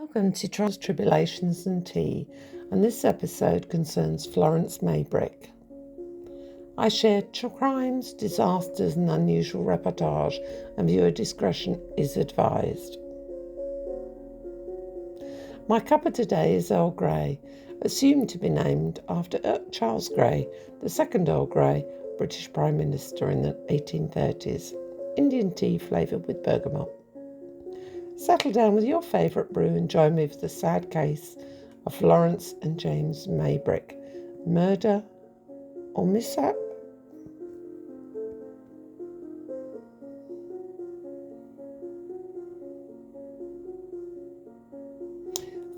Welcome to Trials, Tribulations and Tea, and this episode concerns Florence Maybrick. I share crimes, disasters and unusual reportage, and viewer discretion is advised. My cuppa today is Earl Grey, assumed to be named after Charles Grey, the second Earl Grey, British Prime Minister in the 1830s. Indian tea flavoured with bergamot. Settle down with your favourite brew and join me for the sad case of Florence and James Maybrick. Murder or mishap?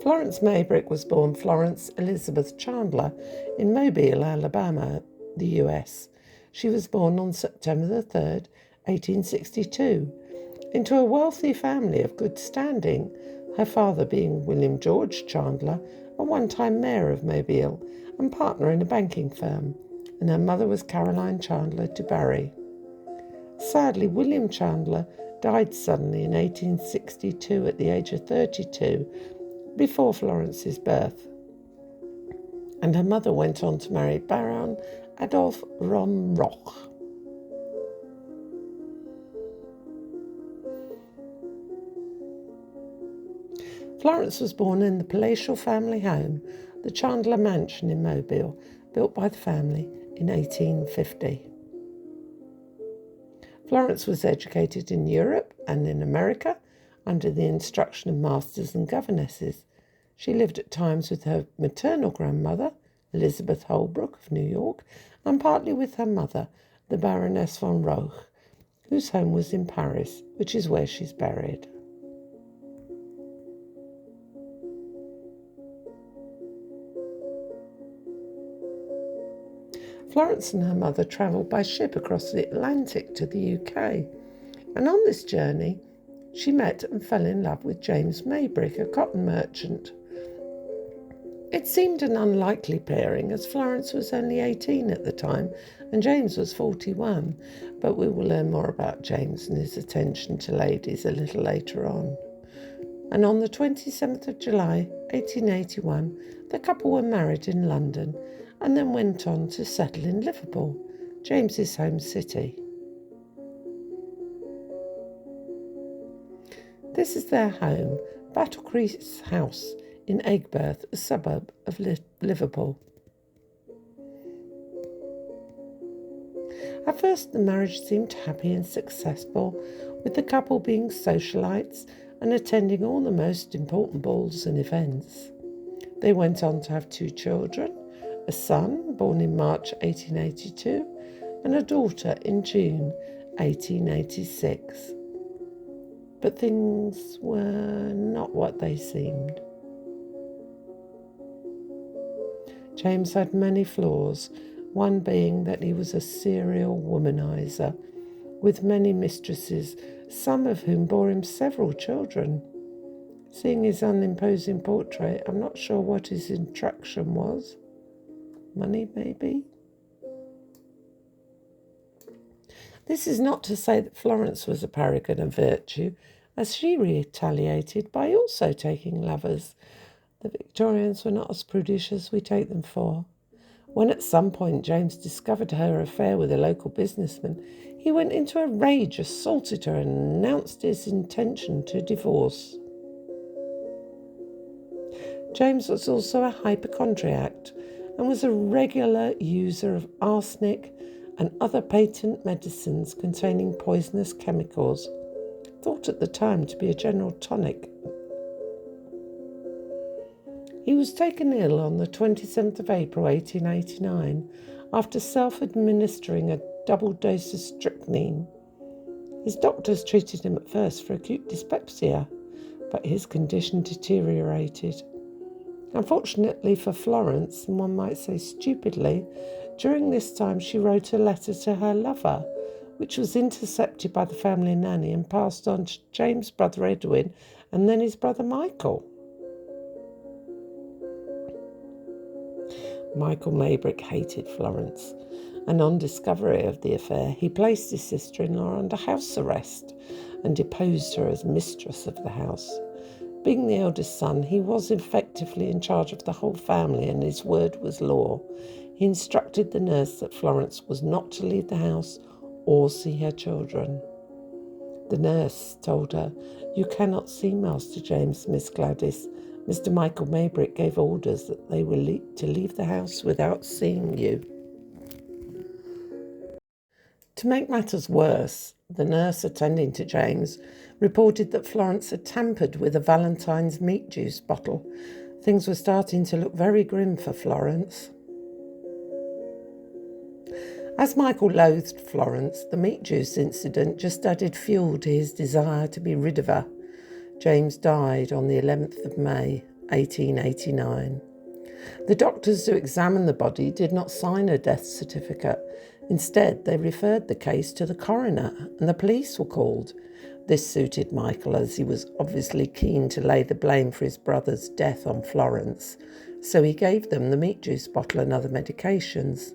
Florence Maybrick was born Florence Elizabeth Chandler in Mobile, Alabama, the US. She was born on September the 3rd, 1862. Into a wealthy family of good standing, her father being William George Chandler, a one-time mayor of Mobile and partner in a banking firm, and her mother was Caroline Chandler de Barry. Sadly, William Chandler died suddenly in 1862 at the age of 32, before Florence's birth, and her mother went on to marry Baron Adolf Romroch. Florence was born in the palatial family home, the Chandler Mansion in Mobile, built by the family in 1850. Florence was educated in Europe and in America under the instruction of masters and governesses. She lived at times with her maternal grandmother, Elizabeth Holbrook of New York, and partly with her mother, the Baroness von Roch, whose home was in Paris, which is where she's buried. Florence and her mother travelled by ship across the Atlantic to the UK, and on this journey she met and fell in love with James Maybrick, a cotton merchant. It seemed an unlikely pairing, as Florence was only 18 at the time and James was 41, but we will learn more about James and his attention to ladies a little later on. And on the 27th of July 1881, the couple were married in London and then went on to settle in Liverpool, James's home city. This is their home, Battlecrease House in Aigburth, a suburb of Liverpool. At first, the marriage seemed happy and successful, with the couple being socialites and attending all the most important balls and events. They went on to have 2 children, a son born in March 1882 and a daughter in June 1886. But things were not what they seemed. James had many flaws, one being that he was a serial womanizer, with many mistresses, some of whom bore him several children. Seeing his unimposing portrait, I'm not sure what his attraction was. Money, maybe? This is not to say that Florence was a paragon of virtue, as she retaliated by also taking lovers. The Victorians were not as prudish as we take them for. When at some point James discovered her affair with a local businessman, he went into a rage, assaulted her and announced his intention to divorce. James was also a hypochondriac and was a regular user of arsenic and other patent medicines containing poisonous chemicals, thought at the time to be a general tonic. He was taken ill on the 27th of April 1889 after self-administering a double dose of strychnine. His doctors treated him at first for acute dyspepsia, but his condition deteriorated. Unfortunately for Florence, and one might say stupidly, during this time she wrote a letter to her lover, which was intercepted by the family nanny and passed on to James' brother Edwin and then his brother Michael. Michael Maybrick hated Florence, and on discovery of the affair, he placed his sister-in-law under house arrest and deposed her as mistress of the house. Being the eldest son, he was effectively in charge of the whole family, and his word was law. He instructed the nurse that Florence was not to leave the house or see her children. The nurse told her, "You cannot see Master James, Miss Gladys. Mr. Michael Maybrick gave orders that they were to leave the house without seeing you." To make matters worse, the nurse attending to James reported that Florence had tampered with a Valentine's meat juice bottle. Things were starting to look very grim for Florence. As Michael loathed Florence, the meat juice incident just added fuel to his desire to be rid of her. James died on the 11th of May, 1889. The doctors who examined the body did not sign a death certificate. Instead, they referred the case to the coroner, and the police were called. This suited Michael, as he was obviously keen to lay the blame for his brother's death on Florence, so he gave them the meat juice bottle and other medications.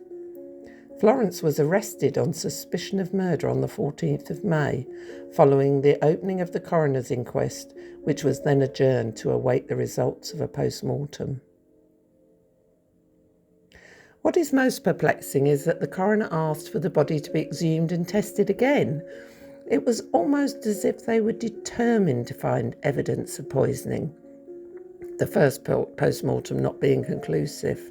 Florence was arrested on suspicion of murder on the 14th of May, following the opening of the coroner's inquest, which was then adjourned to await the results of a post-mortem. What is most perplexing is that the coroner asked for the body to be exhumed and tested again. It was almost as if they were determined to find evidence of poisoning, the first post-mortem not being conclusive.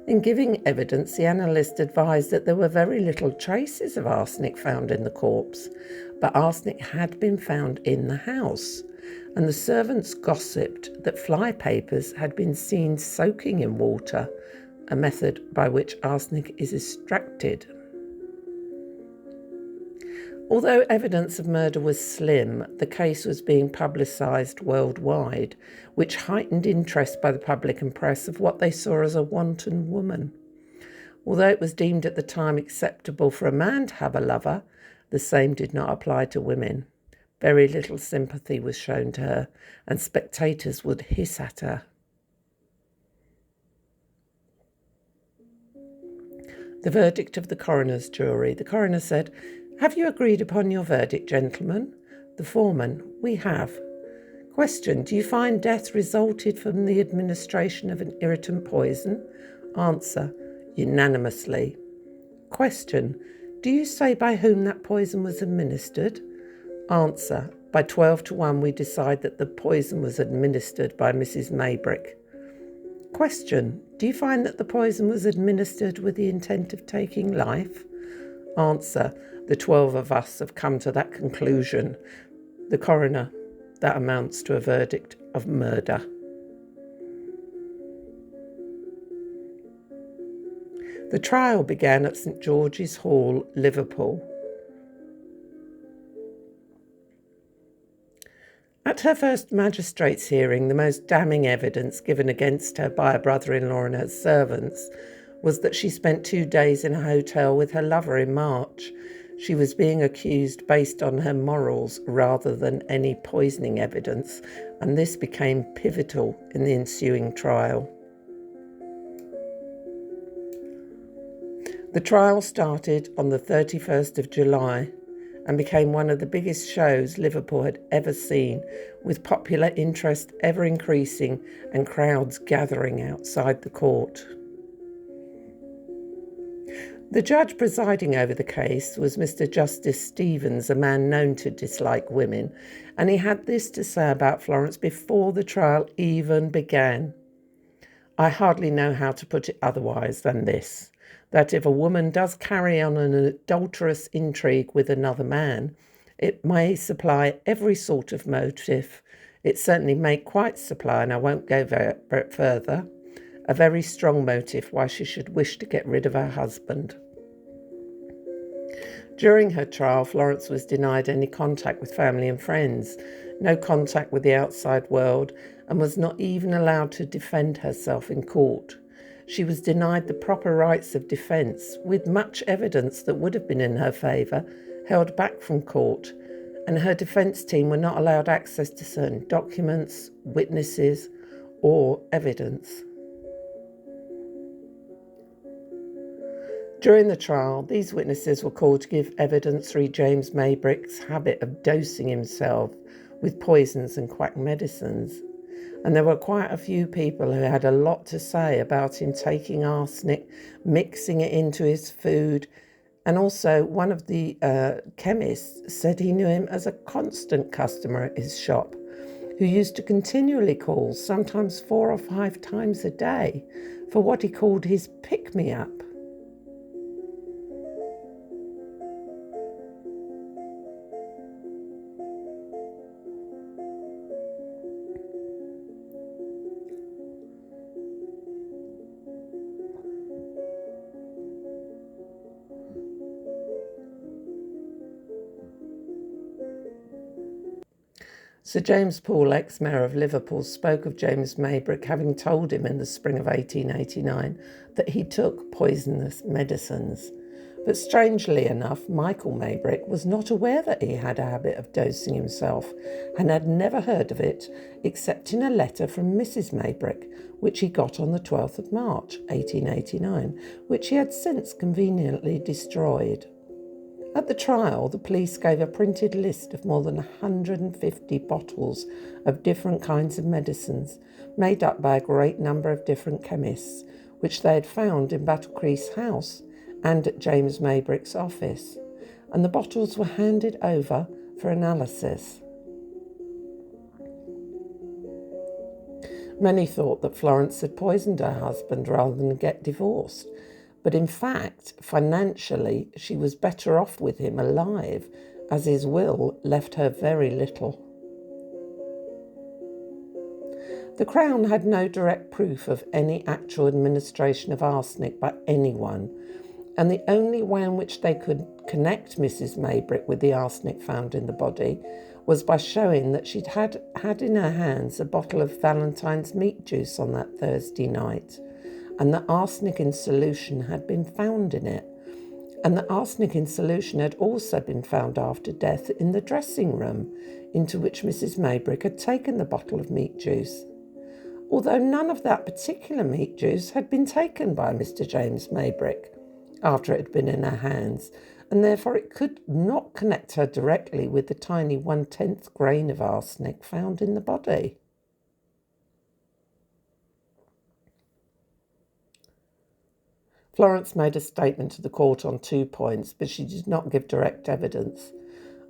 In giving evidence, the analyst advised that there were very little traces of arsenic found in the corpse, but arsenic had been found in the house, and the servants gossiped that fly papers had been seen soaking in water, a method by which arsenic is extracted. Although evidence of murder was slim, the case was being publicised worldwide, which heightened interest by the public and press of what they saw as a wanton woman. Although it was deemed at the time acceptable for a man to have a lover, the same did not apply to women. Very little sympathy was shown to her, and spectators would hiss at her. The verdict of the coroner's jury. The coroner said, "Have you agreed upon your verdict, gentlemen?" The foreman, "We have." Question, "Do you find death resulted from the administration of an irritant poison?" Answer, "Unanimously." Question, "Do you say by whom that poison was administered?" Answer, "By 12 to 1 we decide that the poison was administered by Mrs. Maybrick." Question, "Do you find that the poison was administered with the intent of taking life?" Answer, "The 12 of us have come to that conclusion." The coroner, "That amounts to a verdict of murder." The trial began at St George's Hall, Liverpool. At her first magistrate's hearing, the most damning evidence given against her by her brother-in-law and her servants was that she spent 2 days in a hotel with her lover in March. She was being accused based on her morals rather than any poisoning evidence, and this became pivotal in the ensuing trial. The trial started on the 31st of July and became one of the biggest shows Liverpool had ever seen, with popular interest ever increasing and crowds gathering outside the court. The judge presiding over the case was Mr. Justice Stevens, a man known to dislike women, and he had this to say about Florence before the trial even began. "I hardly know how to put it otherwise than this, that if a woman does carry on an adulterous intrigue with another man, it may supply every sort of motive. It certainly may quite supply, and I won't go further, a very strong motive why she should wish to get rid of her husband." During her trial, Florence was denied any contact with family and friends, no contact with the outside world, and was not even allowed to defend herself in court. She was denied the proper rights of defence, with much evidence that would have been in her favour held back from court, and her defence team were not allowed access to certain documents, witnesses, or evidence. During the trial, these witnesses were called to give evidence re James Maybrick's habit of dosing himself with poisons and quack medicines. And there were quite a few people who had a lot to say about him taking arsenic, mixing it into his food. And also one of the chemists said he knew him as a constant customer at his shop, who used to continually call, sometimes 4 or 5 times a day, for what he called his pick-me-up. Sir James Paul, ex-mayor of Liverpool, spoke of James Maybrick having told him in the spring of 1889 that he took poisonous medicines. But strangely enough, Michael Maybrick was not aware that he had a habit of dosing himself and had never heard of it except in a letter from Mrs. Maybrick, which he got on the 12th of March, 1889, which he had since conveniently destroyed. At the trial, the police gave a printed list of more than 150 bottles of different kinds of medicines, made up by a great number of different chemists, which they had found in Battlecrease House and at James Maybrick's office, and the bottles were handed over for analysis. Many thought that Florence had poisoned her husband rather than get divorced, but in fact, financially, she was better off with him alive, as his will left her very little. The Crown had no direct proof of any actual administration of arsenic by anyone, and the only way in which they could connect Mrs. Maybrick with the arsenic found in the body was by showing that she'd had in her hands a bottle of Valentine's meat juice on that Thursday night, and that arsenic in solution had been found in it, and that arsenic in solution had also been found after death in the dressing room into which Mrs. Maybrick had taken the bottle of meat juice, although none of that particular meat juice had been taken by Mr. James Maybrick after it had been in her hands, and therefore it could not connect her directly with the tiny 1/10 grain of arsenic found in the body. Florence made a statement to the court on 2 points, but she did not give direct evidence.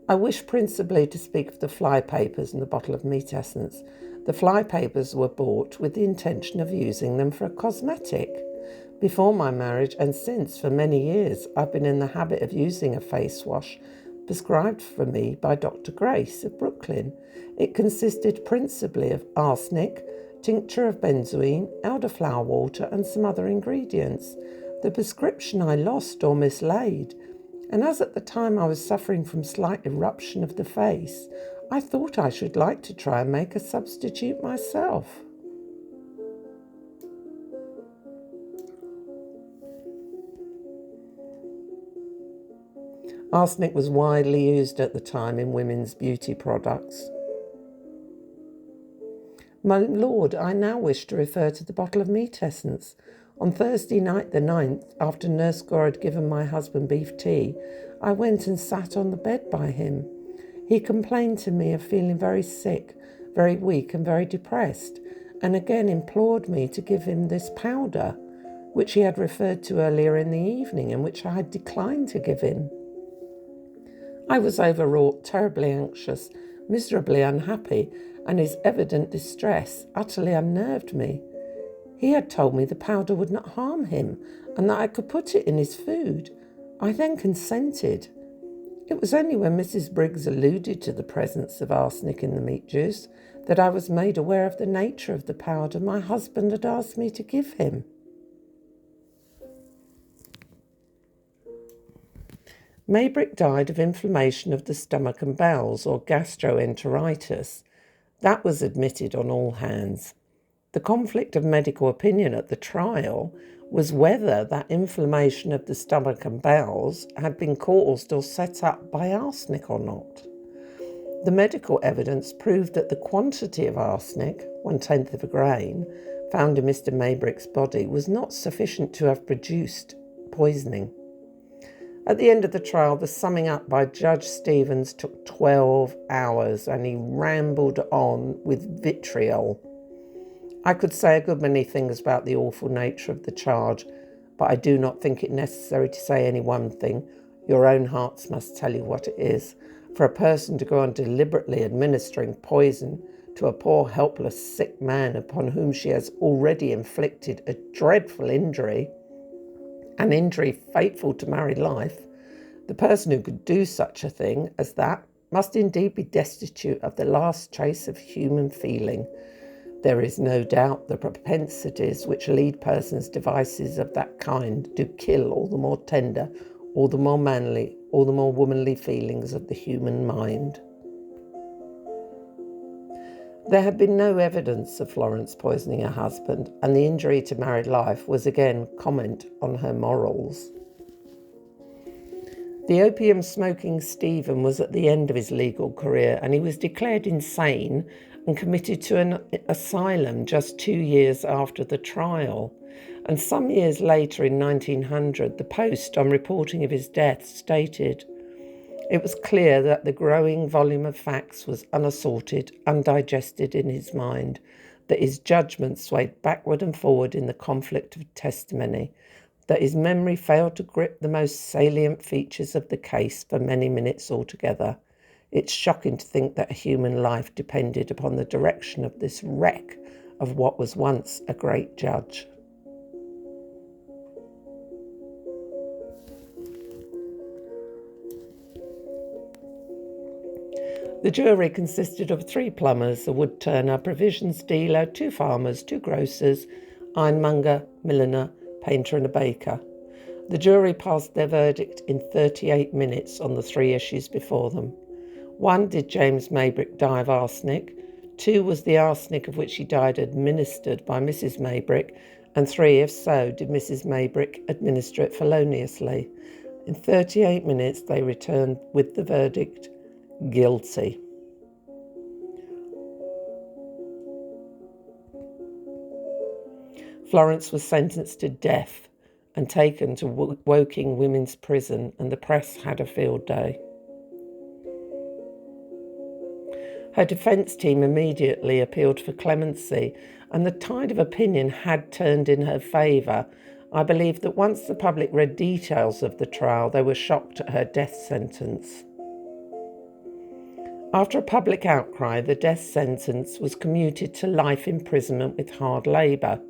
I wish principally to speak of the fly papers and the bottle of meat essence. The fly papers were bought with the intention of using them for a cosmetic. Before my marriage and since, for many years, I've been in the habit of using a face wash prescribed for me by Dr. Grace of Brooklyn. It consisted principally of arsenic, tincture of benzoin, elderflower water, and some other ingredients. The prescription I lost or mislaid, and as at the time I was suffering from slight eruption of the face, I thought I should like to try and make a substitute myself. Arsenic was widely used at the time in women's beauty products. My lord, I now wish to refer to the bottle of meat essence. On Thursday night the 9th, after Nurse Gore had given my husband beef tea, I went and sat on the bed by him. He complained to me of feeling very sick, very weak and very depressed, and again implored me to give him this powder, which he had referred to earlier in the evening and which I had declined to give him. I was overwrought, terribly anxious, miserably unhappy, and his evident distress utterly unnerved me. He had told me the powder would not harm him and that I could put it in his food. I then consented. It was only when Mrs. Briggs alluded to the presence of arsenic in the meat juice that I was made aware of the nature of the powder my husband had asked me to give him. Maybrick died of inflammation of the stomach and bowels, or gastroenteritis. That was admitted on all hands. The conflict of medical opinion at the trial was whether that inflammation of the stomach and bowels had been caused or set up by arsenic or not. The medical evidence proved that the quantity of arsenic, 1/10 of a grain, found in Mr. Maybrick's body was not sufficient to have produced poisoning. At the end of the trial, the summing up by Judge Stevens took 12 hours and he rambled on with vitriol. I could say a good many things about the awful nature of the charge, but I do not think it necessary to say any one thing. Your own hearts must tell you what it is. For a person to go on deliberately administering poison to a poor, helpless, sick man upon whom she has already inflicted a dreadful injury, an injury fateful to married life, the person who could do such a thing as that must indeed be destitute of the last trace of human feeling. There is no doubt the propensities which lead persons to vices of that kind do kill all the more tender, all the more manly, all the more womanly feelings of the human mind. There had been no evidence of Florence poisoning her husband, and the injury to married life was again comment on her morals. The opium-smoking Stephen was at the end of his legal career, and he was declared insane and committed to an asylum just 2 years after the trial. And some years later, in 1900, the Post, on reporting of his death, stated, "It was clear that the growing volume of facts was unassorted, undigested in his mind, that his judgment swayed backward and forward in the conflict of testimony, that his memory failed to grip the most salient features of the case for many minutes altogether. It's shocking to think that a human life depended upon the direction of this wreck of what was once a great judge." The jury consisted of 3 plumbers, a wood turner, provisions dealer, 2 farmers, 2 grocers, ironmonger, milliner, painter and a baker. The jury passed their verdict in 38 minutes on the 3 issues before them. 1, did James Maybrick die of arsenic? 2, was the arsenic of which he died administered by Mrs. Maybrick? And 3, if so, did Mrs. Maybrick administer it feloniously? In 38 minutes they returned with the verdict, guilty. Florence was sentenced to death and taken to Woking Women's Prison, and the press had a field day. Her defence team immediately appealed for clemency, and the tide of opinion had turned in her favour. I believe that once the public read details of the trial, they were shocked at her death sentence. After a public outcry, the death sentence was commuted to life imprisonment with hard labour.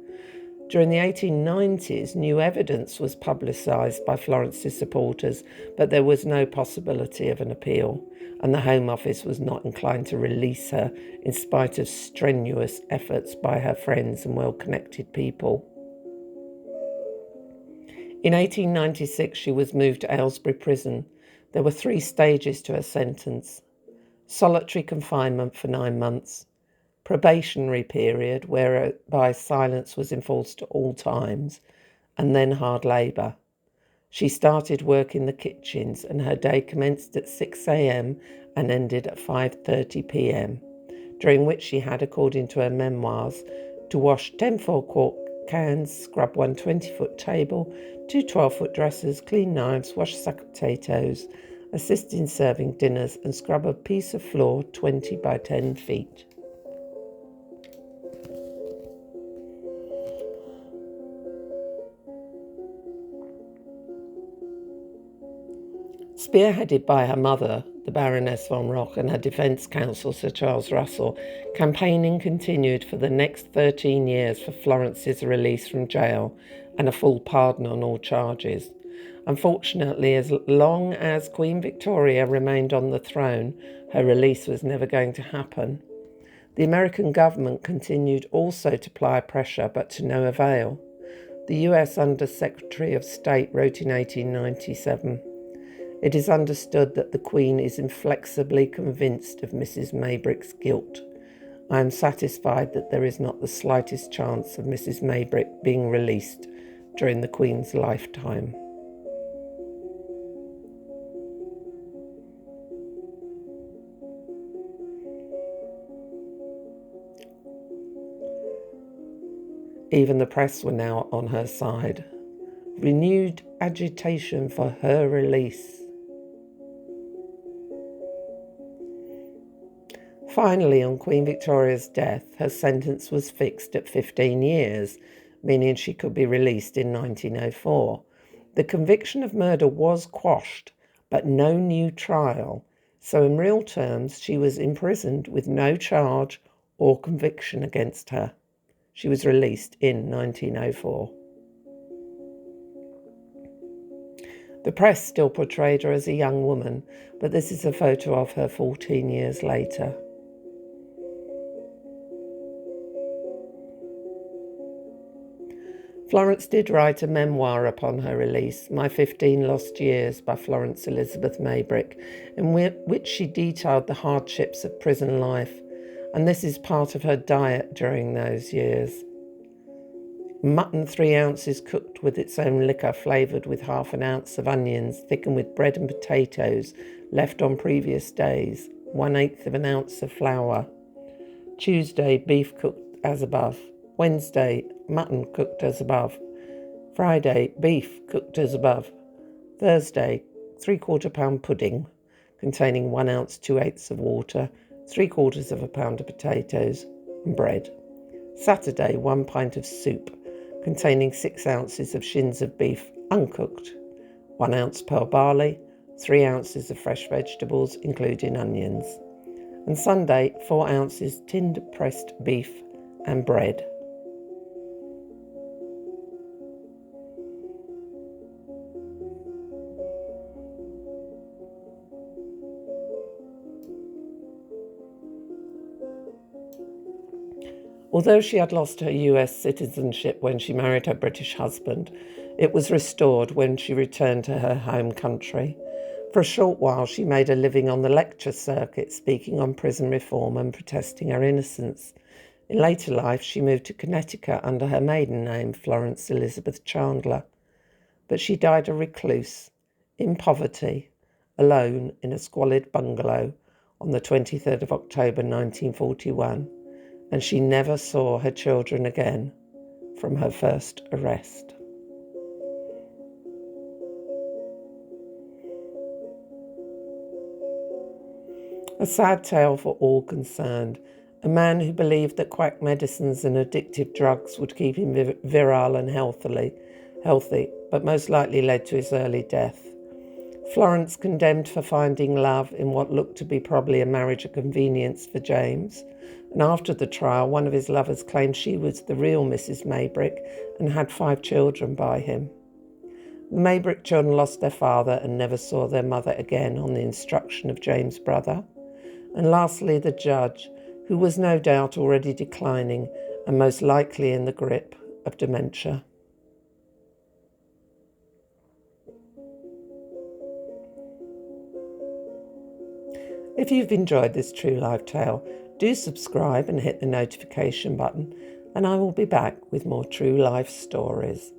During the 1890s, new evidence was publicised by Florence's supporters, but there was no possibility of an appeal, and the Home Office was not inclined to release her in spite of strenuous efforts by her friends and well-connected people. In 1896, she was moved to Aylesbury Prison. There were 3 stages to her sentence: solitary confinement for 9 months, probationary period whereby silence was enforced at all times, and then hard labour. She started work in the kitchens, and her day commenced at 6 a.m. and ended at 5:30 p.m, during which she had, according to her memoirs, to wash 10 4-quart cans, scrub 1 20-foot table, 2 12-foot dressers, clean knives, wash sucked potatoes, assist in serving dinners, and scrub a piece of floor 20 by 10 feet. Spearheaded by her mother, the Baroness von Rock, and her defence counsel, Sir Charles Russell, campaigning continued for the next 13 years for Florence's release from jail and a full pardon on all charges. Unfortunately, as long as Queen Victoria remained on the throne, her release was never going to happen. The American government continued also to apply pressure, but to no avail. The US Under-Secretary of State wrote in 1897, "It is understood that the Queen is inflexibly convinced of Mrs. Maybrick's guilt. I am satisfied that there is not the slightest chance of Mrs. Maybrick being released during the Queen's lifetime." Even the press were now on her side. renewed agitation for her release. Finally, on Queen Victoria's death, her sentence was fixed at 15 years, meaning she could be released in 1904. The conviction of murder was quashed, but no new trial, so in real terms she was imprisoned with no charge or conviction against her. She was released in 1904. The press still portrayed her as a young woman, but this is a photo of her 14 years later. Florence did write a memoir upon her release, My 15 Lost Years by Florence Elizabeth Maybrick, in which she detailed the hardships of prison life, and this is part of her diet during those years. Mutton 3 ounces cooked with its own liquor, flavoured with ½ an ounce of onions, thickened with bread and potatoes left on previous days, 1/8 of an ounce of flour. Tuesday, beef cooked as above. Wednesday, mutton cooked as above. Friday, beef cooked as above. Thursday, 3/4 pound pudding containing 1 ounce 2/8 of water, 3/4 of a pound of potatoes and bread. Saturday, 1 pint of soup containing 6 ounces of shins of beef uncooked, 1 ounce pearl barley, 3 ounces of fresh vegetables including onions. And Sunday, 4 ounces tinned pressed beef and bread. Although she had lost her US citizenship when she married her British husband, it was restored when she returned to her home country. For a short while, she made a living on the lecture circuit, speaking on prison reform and protesting her innocence. In later life, she moved to Connecticut under her maiden name, Florence Elizabeth Chandler. But she died a recluse, in poverty, alone in a squalid bungalow on the 23rd of October 1941. And she never saw her children again from her first arrest. A sad tale for all concerned. A man who believed that quack medicines and addictive drugs would keep him virile and healthy, but most likely led to his early death. Florence condemned for finding love in what looked to be probably a marriage of convenience for James. And after the trial, one of his lovers claimed she was the real Mrs. Maybrick and had 5 children by him. The Maybrick children lost their father and never saw their mother again on the instruction of James' brother. And lastly, the judge, who was no doubt already declining and most likely in the grip of dementia. If you've enjoyed this true life tale, do subscribe and hit the notification button, and I will be back with more true life stories.